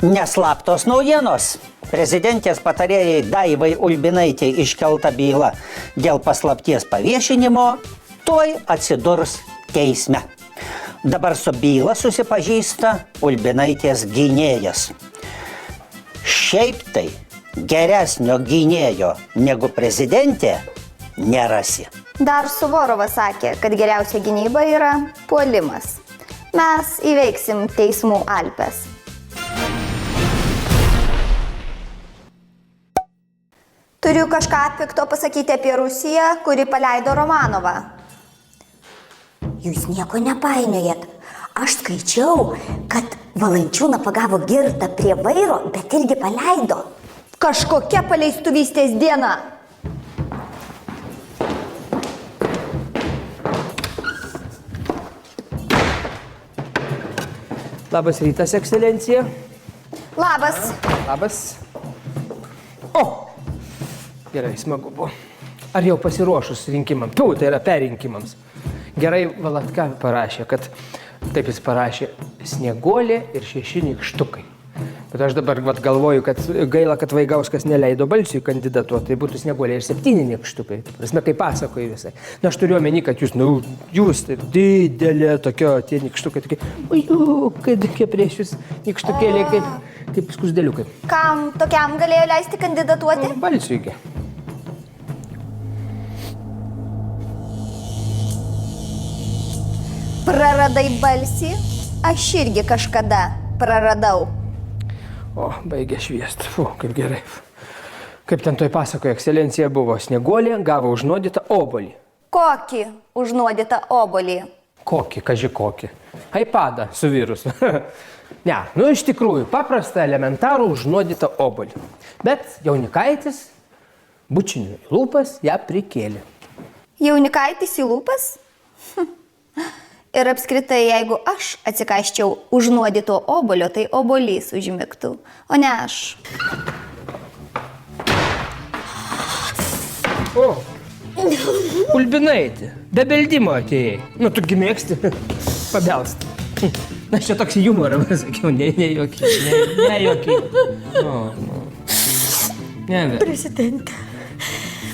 Neslaptos naujienos. Prezidentės patarėjai Daivai Ulbinaitei iškelta byla dėl paslapties paviešinimo tuoj atsidurs teisme. Dabar su byla susipažįsta Ulbinaitės gynėjas. Šiaip tai geresnio gynėjo negu prezidentė nerasi. Dar Suvorovas sakė, kad geriausia gynyba yra puolimas. Mes įveiksim teismų Alpes. Turiu kažką pikto pasakyti apie Rusiją, kuri paleido Romanovą. Jūs nieko nepainiojat. Aš skaičiau, kad Valančiūną pagavo girtą prie vairo, bet irgi paleido. Kažkokia paleistuvystės diena. Labas rytas, ekscelencija. Labas. Labas. O! Gerai, smagu buvo. Ar jau pasiruošus rinkimams? Tai yra perrinkimams. Gerai, Valatka parašė, kad taip jis parašė Snieguolė ir 6 nykštukai. Bet aš dabar galvoju, kad gaila, kad Vaigauskas neleido Balsiui kandidatuoti, tai būtų Snieguolė ir 7 nykštukai. Prasme, kaip pasakoju visai. Na, aš turiu omeny, kad jūs tai didelė tokio, tie nykštukai tokie, kad tokie prieš jūs nykštukėliai, kaip skusdėliukai. Kam tokiam galėjo leisti kandidatuoti? Balsiuigi. Praradai balsį, aš irgi kažkada praradau. O, baigė šviest. Kaip gerai. Kaip ten toj pasakoje, ekscelencija buvo Snieguolė, gavo užnuodytą obuolį. Kokį užnuodytą obuolį? Kokį, kaži kokį. iPadą su virusu. Ne, iš tikrųjų, paprastą elementarų užnuodytą obuolį. Bet Jaunikaitis, bučiniu į lūpas, ją prikėlė. Jaunikaitis į lūpas? Ir apskritai, jeigu aš atsikaiščiau užnuodyto obuolio, tai obuolys užmigtų, o ne aš. O, Ulbinaitė, be beldimo atėjai. Tu gi mėgsti pabelst. Na, čia toks humorą, sakiau, ne jokiai. Prezidentė,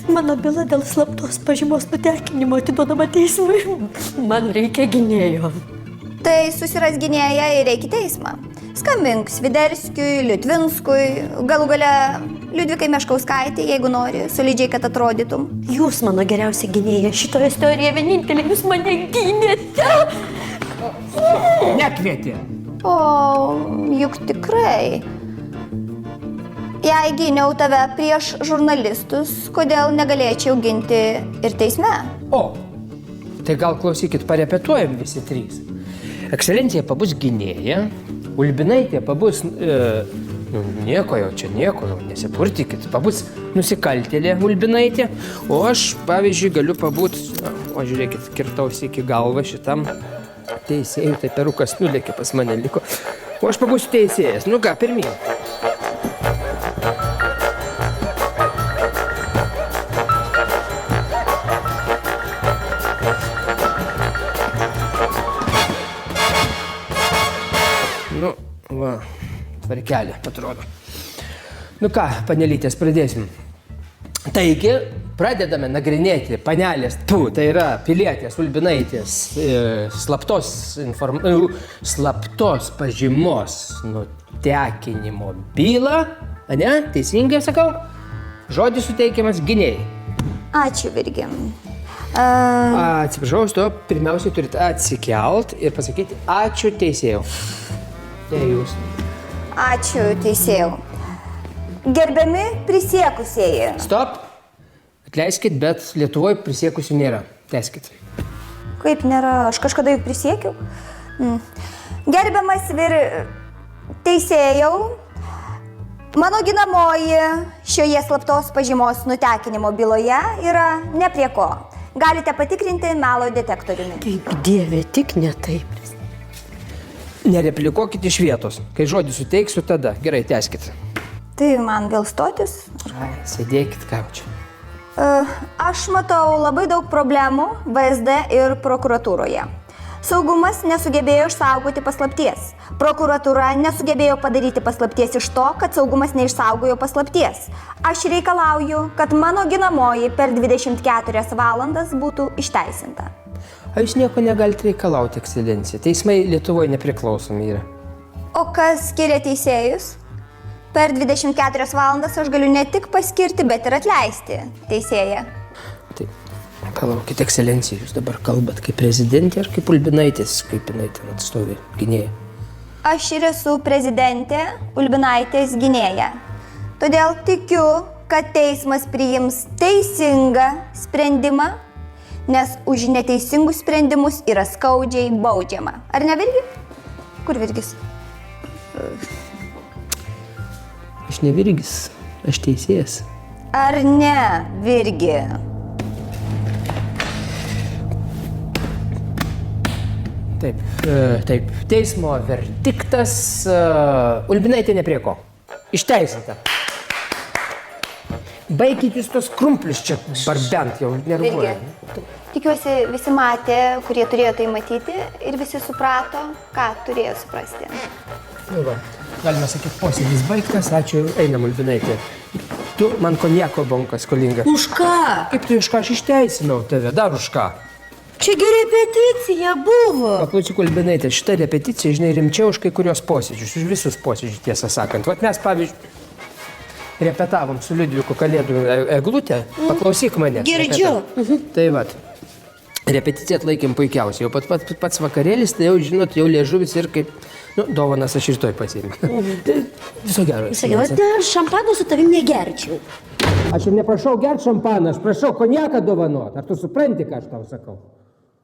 mano byla dėl slaptos pažymos nutekinimo atiduodama teismui. Man reikia gynėjo. Tai susiras gynėją ir eik į teismą. Skambink Sviderskiui, Liutvinskui, galų gale Liudvikai Meškauskaitei, jeigu nori, solidžiai, kad atrodytum. Jūs mano geriausia gynėja. Šitoje istorijoje vienintelė jūs mane gynėte. Nekvietė. O, juk tikrai. Jei gyniau tave prieš žurnalistus, kodėl negalėčiau ginti ir teisme? O, tai gal klausykit, parepetuojam visi 3. Ekscelencija pabus gynėja, Ulbinaitė pabus, nieko, nesipurtykit, pabus nusikaltėlė Ulbinaitė, o aš, pavyzdžiui, galiu pabūt, o žiūrėkit, kirtausi iki galvą šitam teisėjui, tai perukas nulėkė pas mane liko, o aš pabūsiu teisėjas, ką, pirmyn. Tvarkelė, atrodo. Ką, panelytės, pradėsim. Taigi, pradedame nagrinėti panelės, tai yra pilietės Ulbinaitės slaptos pažymos nutekinimo bylą. Ne? Teisingai sakau? Žodis suteikiamas gynėjai. Ačiū, Virgi. Atsiprašau, to pirmiausiai turite atsikelt ir pasakyti ačiū teisėjau. Tai jūs. Ačiū, teisėjau. Gerbiami prisiekusieji. Stop. Atleiskit, bet Lietuvoje prisiekusių nėra. Tęskit. Kaip nėra? Aš kažkada juk prisiekiau. Gerbiamas teisėjau, mano ginamoji šioje slaptos pažymos nutekinimo byloje yra ne prie ko. Galite patikrinti melo detektoriumi. Kaip dieve, tik ne taip. Nereplikuokit iš vietos. Kai žodį suteiksiu, tada. Gerai, tęskit. Tai man vėl stotis? Sėdėkit, ką čia. Aš matau labai daug problemų VSD ir prokuratūroje. Saugumas nesugebėjo išsaugoti paslapties. Prokuratūra nesugebėjo padaryti paslapties iš to, kad saugumas neišsaugojo paslapties. Aš reikalauju, kad mano ginamoji per 24 valandas būtų išteisinta. A jūs nieko negalite reikalauti, ekscelencija. Teismai Lietuvoje nepriklausomi yra. O kas skiria teisėjus? Per 24 valandas aš galiu ne tik paskirti, bet ir atleisti teisėją. Tai palaukite, ekscelencija, jūs dabar kalbat kaip prezidentė ar kaip Ulbinaitės, kaip jinai ten atstovė gynėja? Aš ir esu prezidentė Ulbinaitės gynėja. Todėl tikiu, kad teismas priims teisingą sprendimą, nes už neteisingus sprendimus yra skaudžiai baudžiama. Ar ne, Virgi? Kur Virgis? Aš ne Virgis, aš teisėjas. Ar ne, Virgi? Taip. Teismo verdiktas. Ulbinaitė ne prie ko. Išteisinta. Baikit jūs tos krumplius čia barbent, jau nervuoja. Tikiuosi, visi matė, kurie turėjo tai matyti ir visi suprato, ką turėjo suprasti. Nu va, galima sakyti, posėdis baigtas, ačiū, einam, Ulbinaitė. Tu man konjako bonkas skolinga. Už ką? Kaip tu iš ką aš išteisinau tave, dar už ką? Čiagi repeticija buvo. Paklausyk, Ulbinaitė, šita repeticija, žinai, rimčiau už kai kurios posėdžius, už visus posėdžius, tiesą sakant. Vat mes, pavyzdžiui, repetavom su Liudviku Kalėdų eglutę, paklausyk mane. Girdžiu. Tai vat, repeticiją atlaikėm puikiausiai, jau pats vakarėlis, tai jau, žinot, jau liežuvis ir kaip, dovanas aš rytoj pasiėmiau. Viso gero. Sakiau, aš šampano su tavim negerčiau. Aš ir neprašau gert šampaną, aš prašau konjaką dovanot. Ar tu supranti, ką aš tau sakau?